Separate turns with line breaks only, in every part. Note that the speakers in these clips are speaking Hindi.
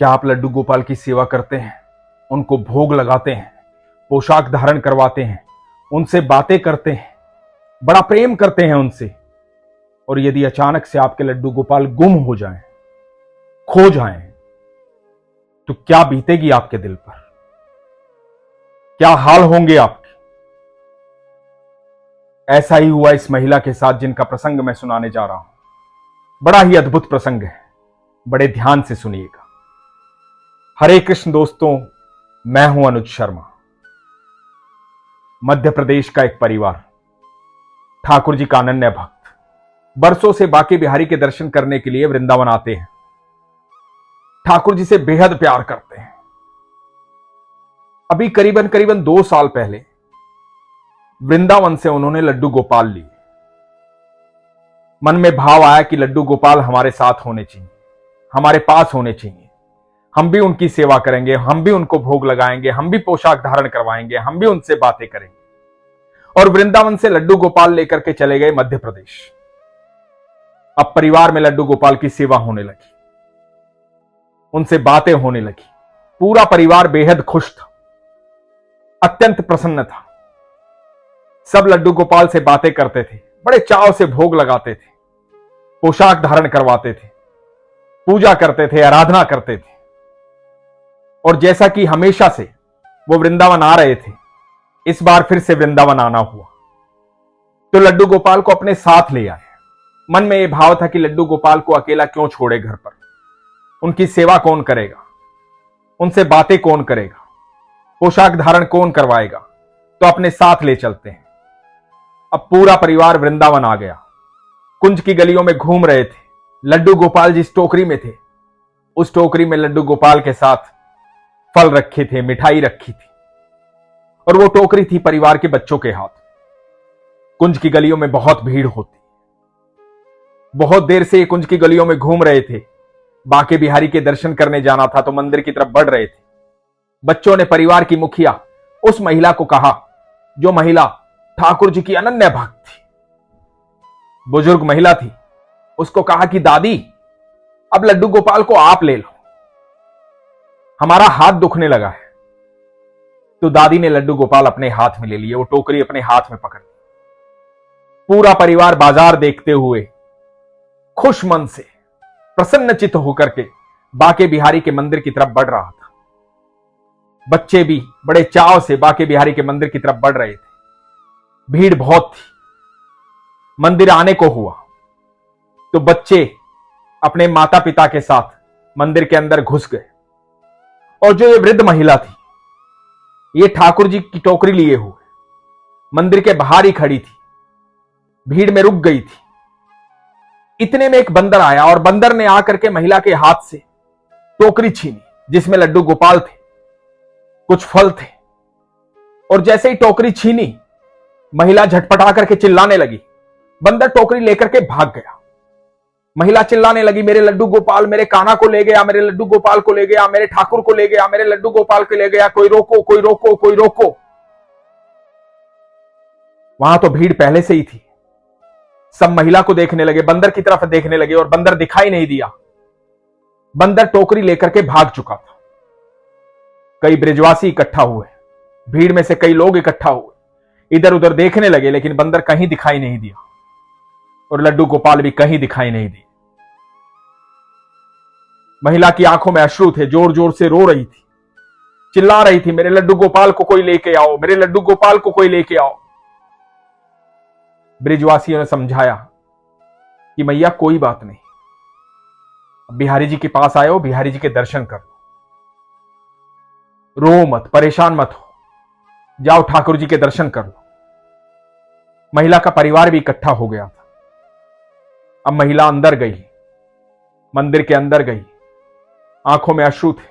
क्या आप लड्डू गोपाल की सेवा करते हैं, उनको भोग लगाते हैं, पोशाक धारण करवाते हैं, उनसे बातें करते हैं, बड़ा प्रेम करते हैं उनसे? और यदि अचानक से आपके लड्डू गोपाल गुम हो जाएं, खो जाएं, तो क्या बीतेगी आपके दिल पर? क्या हाल होंगे आपके? ऐसा ही हुआ इस महिला के साथ जिनका प्रसंग मैं सुनाने जा रहा हूं। बड़ा ही अद्भुत प्रसंग है, बड़े ध्यान से सुनिएगा। हरे कृष्ण दोस्तों, मैं हूं अनुज शर्मा। मध्य प्रदेश का एक परिवार, ठाकुर जी का अनन्य भक्त, बरसों से बांके बिहारी के दर्शन करने के लिए वृंदावन आते हैं। ठाकुर जी से बेहद प्यार करते हैं। अभी करीबन 2 साल पहले वृंदावन से उन्होंने लड्डू गोपाल लिए। मन में भाव आया कि लड्डू गोपाल हमारे साथ होने चाहिए, हमारे पास होने चाहिए। हम भी उनकी सेवा करेंगे, हम भी उनको भोग लगाएंगे, हम भी पोशाक धारण करवाएंगे, हम भी उनसे बातें करेंगे। और वृंदावन से लड्डू गोपाल लेकर के चले गए मध्य प्रदेश। अब परिवार में लड्डू गोपाल की सेवा होने लगी, उनसे बातें होने लगी। पूरा परिवार बेहद खुश था, अत्यंत प्रसन्न था। सब लड्डू गोपाल से बातें करते थे, बड़े चाव से भोग लगाते थे, पोशाक धारण करवाते थे, पूजा करते थे, आराधना करते थे। और जैसा कि हमेशा से वो वृंदावन आ रहे थे, इस बार फिर से वृंदावन आना हुआ, तो लड्डू गोपाल को अपने साथ ले आए। मन में यह भाव था कि लड्डू गोपाल को अकेला क्यों छोड़े घर पर, उनकी सेवा कौन करेगा, उनसे बातें कौन करेगा, पोशाक धारण कौन करवाएगा, तो अपने साथ ले चलते हैं। अब पूरा परिवार वृंदावन आ गया। कुंज की गलियों में घूम रहे थे। लड्डू गोपाल जिस टोकरी में थे, उस टोकरी में लड्डू गोपाल के साथ फल रखे थे, मिठाई रखी थी, और वो टोकरी थी परिवार के बच्चों के हाथ। कुंज की गलियों में बहुत भीड़ होती, बहुत देर से ये कुंज की गलियों में घूम रहे थे। बांके बिहारी के दर्शन करने जाना था, तो मंदिर की तरफ बढ़ रहे थे। बच्चों ने परिवार की मुखिया उस महिला को कहा, जो महिला ठाकुर जी की अनन्य भक्त थी, बुजुर्ग महिला थी, उसको कहा कि दादी, अब लड्डू गोपाल को आप ले लो, हमारा हाथ दुखने लगा है। तो दादी ने लड्डू गोपाल अपने हाथ में ले लिए, वो टोकरी अपने हाथ में पकड़ ली। पूरा परिवार बाजार देखते हुए खुश मन से, प्रसन्नचित्त होकर के बांके बिहारी के मंदिर की तरफ बढ़ रहा था। बच्चे भी बड़े चाव से बांके बिहारी के मंदिर की तरफ बढ़ रहे थे। भीड़ बहुत थी। मंदिर आने को हुआ तो बच्चे अपने माता पिता के साथ मंदिर के अंदर घुस गए। और जो ये वृद्ध महिला थी, ये ठाकुर जी की टोकरी लिए हुए मंदिर के बाहर ही खड़ी थी, भीड़ में रुक गई थी। इतने में एक बंदर आया, और बंदर ने आकर के महिला के हाथ से टोकरी छीनी, जिसमें लड्डू गोपाल थे, कुछ फल थे। और जैसे ही टोकरी छीनी, महिला झटपटा करके चिल्लाने लगी। बंदर टोकरी लेकर के भाग गया। महिला चिल्लाने लगी, मेरे लड्डू गोपाल, मेरे कान्हा को ले गया, मेरे लड्डू गोपाल को ले गया, मेरे ठाकुर को ले गया, मेरे लड्डू गोपाल को ले गया, कोई रोको, कोई रोको, कोई रोको। वहां तो भीड़ पहले से ही थी। सब महिला को देखने लगे, बंदर की तरफ देखने लगे, और बंदर दिखाई नहीं दिया। बंदर टोकरी लेकर के भाग चुका था। कई ब्रिजवासी इकट्ठा हुए, भीड़ में से कई लोग इकट्ठा हुए, इधर उधर देखने लगे, लेकिन बंदर कहीं दिखाई नहीं दिया, और लड्डू गोपाल भी कहीं दिखाई नहीं दिए। महिला की आंखों में अश्रु थे, जोर जोर से रो रही थी, चिल्ला रही थी, मेरे लड्डू गोपाल को कोई लेके आओ, मेरे लड्डू गोपाल को कोई लेके आओ। ब्रिजवासियों ने समझाया कि मैया कोई बात नहीं, बिहारी जी के पास आए हो, बिहारी जी के दर्शन कर लो, रो मत, परेशान मत हो, जाओ ठाकुर जी के दर्शन कर लो। महिला का परिवार भी इकट्ठा हो गया था। अब महिला अंदर गई, मंदिर के अंदर गई, आंखों में अश्रु थे,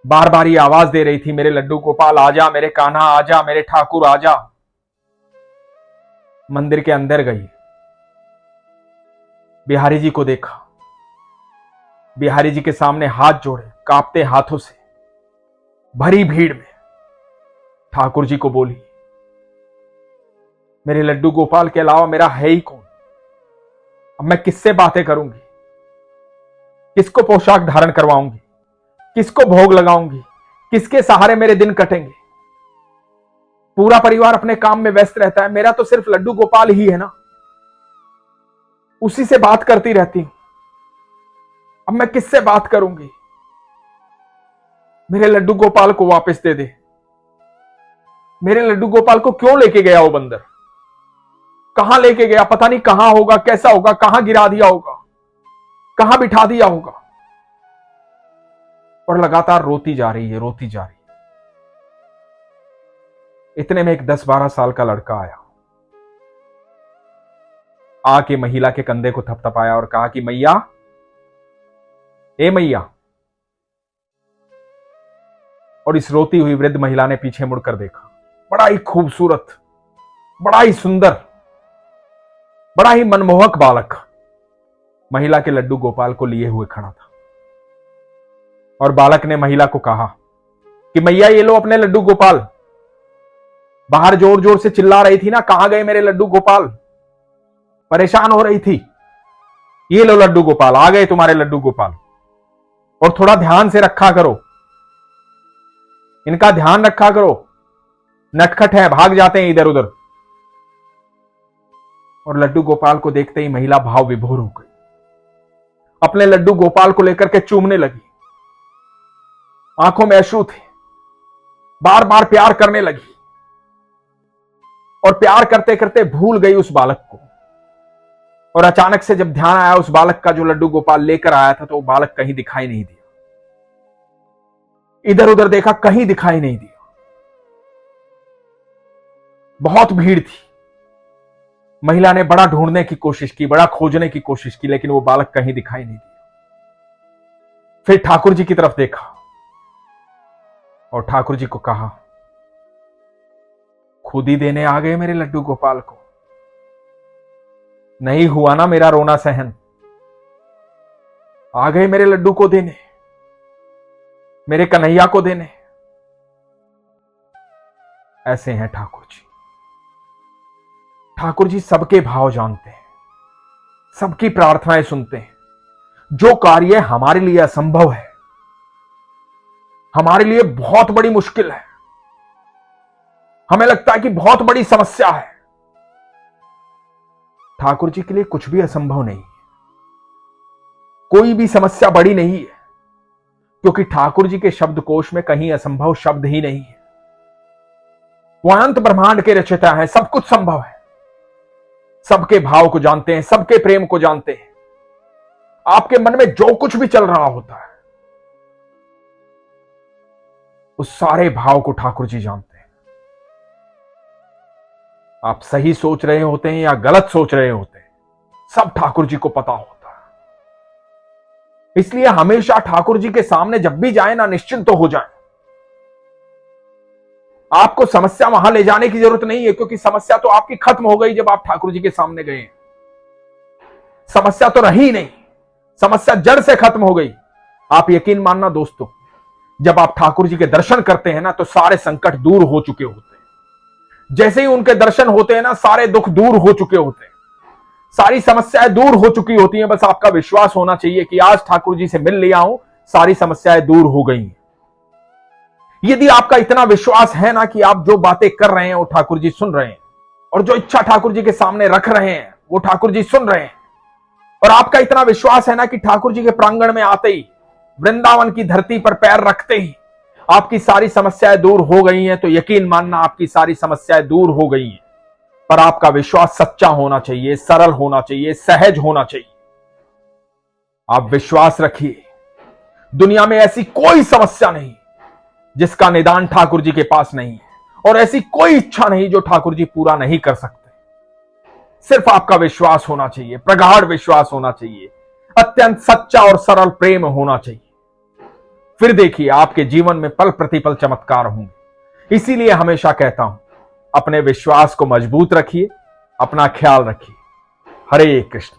बार बार ये आवाज दे रही थी, मेरे लड्डू गोपाल आजा, मेरे कान्हा आजा, मेरे ठाकुर आजा। मंदिर के अंदर गई, बिहारी जी को देखा, बिहारी जी के सामने हाथ जोड़े, कांपते हाथों से भरी भीड़ में ठाकुर जी को बोली, मेरे लड्डू गोपाल के अलावा मेरा है ही कौन? अब मैं किससे बातें करूंगी, किसको पोशाक धारण करवाऊंगी, किसको भोग लगाऊंगी, किसके सहारे मेरे दिन कटेंगे। पूरा परिवार अपने काम में व्यस्त रहता है, मेरा तो सिर्फ लड्डू गोपाल ही है ना, उसी से बात करती रहती हूं। अब मैं किससे बात करूंगी। मेरे लड्डू गोपाल को वापस दे दे। मेरे लड्डू गोपाल को क्यों लेके गया वो बंदर, कहां लेके गया, पता नहीं कहां होगा, कैसा होगा, कहां गिरा दिया होगा, कहां बिठा दिया होगा। और लगातार रोती जा रही है, रोती जा रही है। इतने में एक 10-12 साल का लड़का आया, आके महिला के कंधे को थपथपाया और कहा कि मैया, ए मैया। और इस रोती हुई वृद्ध महिला ने पीछे मुड़कर देखा। बड़ा ही खूबसूरत, बड़ा ही सुंदर, बड़ा ही मनमोहक बालक महिला के लड्डू गोपाल को लिए हुए खड़ा था। और बालक ने महिला को कहा कि मैया ये लो अपने लड्डू गोपाल। बाहर जोर जोर से चिल्ला रही थी ना, कहां गए मेरे लड्डू गोपाल, परेशान हो रही थी। ये लो लड्डू गोपाल, आ गए तुम्हारे लड्डू गोपाल। और थोड़ा ध्यान से रखा करो, इनका ध्यान रखा करो, नटखट है, भाग जाते हैं इधर उधर। और लड्डू गोपाल को देखते ही महिला भाव विभोर हो गई, अपने लड्डू गोपाल को लेकर के चूमने लगी, आंखों में अश्रु थे, बार बार प्यार करने लगी। और प्यार करते करते भूल गई उस बालक को। और अचानक से जब ध्यान आया उस बालक का जो लड्डू गोपाल लेकर आया था, तो वो बालक कहीं दिखाई नहीं दिया। इधर उधर देखा, कहीं दिखाई नहीं दिया। बहुत भीड़ थी। महिला ने बड़ा ढूंढने की कोशिश की, बड़ा खोजने की कोशिश की, लेकिन वो बालक कहीं दिखाई नहीं दिया। फिर ठाकुर जी की तरफ देखा और ठाकुर जी को कहा, खुद ही देने आ गए मेरे लड्डू गोपाल को। नहीं हुआ ना मेरा रोना सहन, आ गए मेरे लड्डू को देने, मेरे कन्हैया को देने। ऐसे हैं ठाकुर जी। ठाकुर जी सबके भाव जानते हैं, सबकी प्रार्थनाएं सुनते हैं। जो कार्य हमारे लिए असंभव है, हमारे लिए बहुत बड़ी मुश्किल है, हमें लगता है कि बहुत बड़ी समस्या है, ठाकुर जी के लिए कुछ भी असंभव नहीं है। कोई भी समस्या बड़ी नहीं है, क्योंकि ठाकुर जी के शब्दकोश में कहीं असंभव शब्द ही नहीं है। वो अनंत ब्रह्मांड के रचयिता हैं, सब कुछ संभव है। सबके भाव को जानते हैं, सबके प्रेम को जानते हैं। आपके मन में जो कुछ भी चल रहा होता है, उस सारे भाव को ठाकुर जी जानते हैं। आप सही सोच रहे होते हैं या गलत सोच रहे होते हैं, सब ठाकुर जी को पता होता है। इसलिए हमेशा ठाकुर जी के सामने जब भी जाए ना, निश्चिंत तो हो जाए। आपको समस्या वहां ले जाने की जरूरत नहीं है, क्योंकि समस्या तो आपकी खत्म हो गई जब आप ठाकुर जी के सामने गए। समस्या तो रही नहीं, समस्या जड़ से खत्म हो गई। आप यकीन मानना दोस्तों, जब आप ठाकुर जी के दर्शन करते हैं ना, तो सारे संकट दूर हो चुके होते हैं। जैसे ही उनके दर्शन होते हैं ना, सारे दुख दूर हो चुके होते हैं, सारी समस्याएं दूर हो चुकी होती हैं। बस आपका विश्वास होना चाहिए कि आज ठाकुर जी से मिल लिया हूं, सारी समस्याएं दूर हो गई। यदि आपका इतना विश्वास है ना कि आप जो बातें कर रहे हैं वो ठाकुर जी सुन रहे हैं, और जो इच्छा ठाकुर जी के सामने रख रहे हैं वो ठाकुर जी सुन रहे हैं, और आपका इतना विश्वास है ना कि ठाकुर जी के प्रांगण में आते ही, वृंदावन की धरती पर पैर रखते ही आपकी सारी समस्याएं दूर हो गई हैं, तो यकीन मानना आपकी सारी समस्याएं दूर हो गई हैं। पर आपका विश्वास सच्चा होना चाहिए, सरल होना चाहिए, सहज होना चाहिए। आप विश्वास रखिए, दुनिया में ऐसी कोई समस्या नहीं जिसका निदान ठाकुर जी के पास नहीं है, और ऐसी कोई इच्छा नहीं जो ठाकुर जी पूरा नहीं कर सकते। सिर्फ आपका विश्वास होना चाहिए, प्रगाढ़ विश्वास होना चाहिए, अत्यंत सच्चा और सरल प्रेम होना चाहिए। फिर देखिए आपके जीवन में पल प्रतिपल चमत्कार होंगे। इसीलिए हमेशा कहता हूं, अपने विश्वास को मजबूत रखिए, अपना ख्याल रखिए। हरे कृष्ण।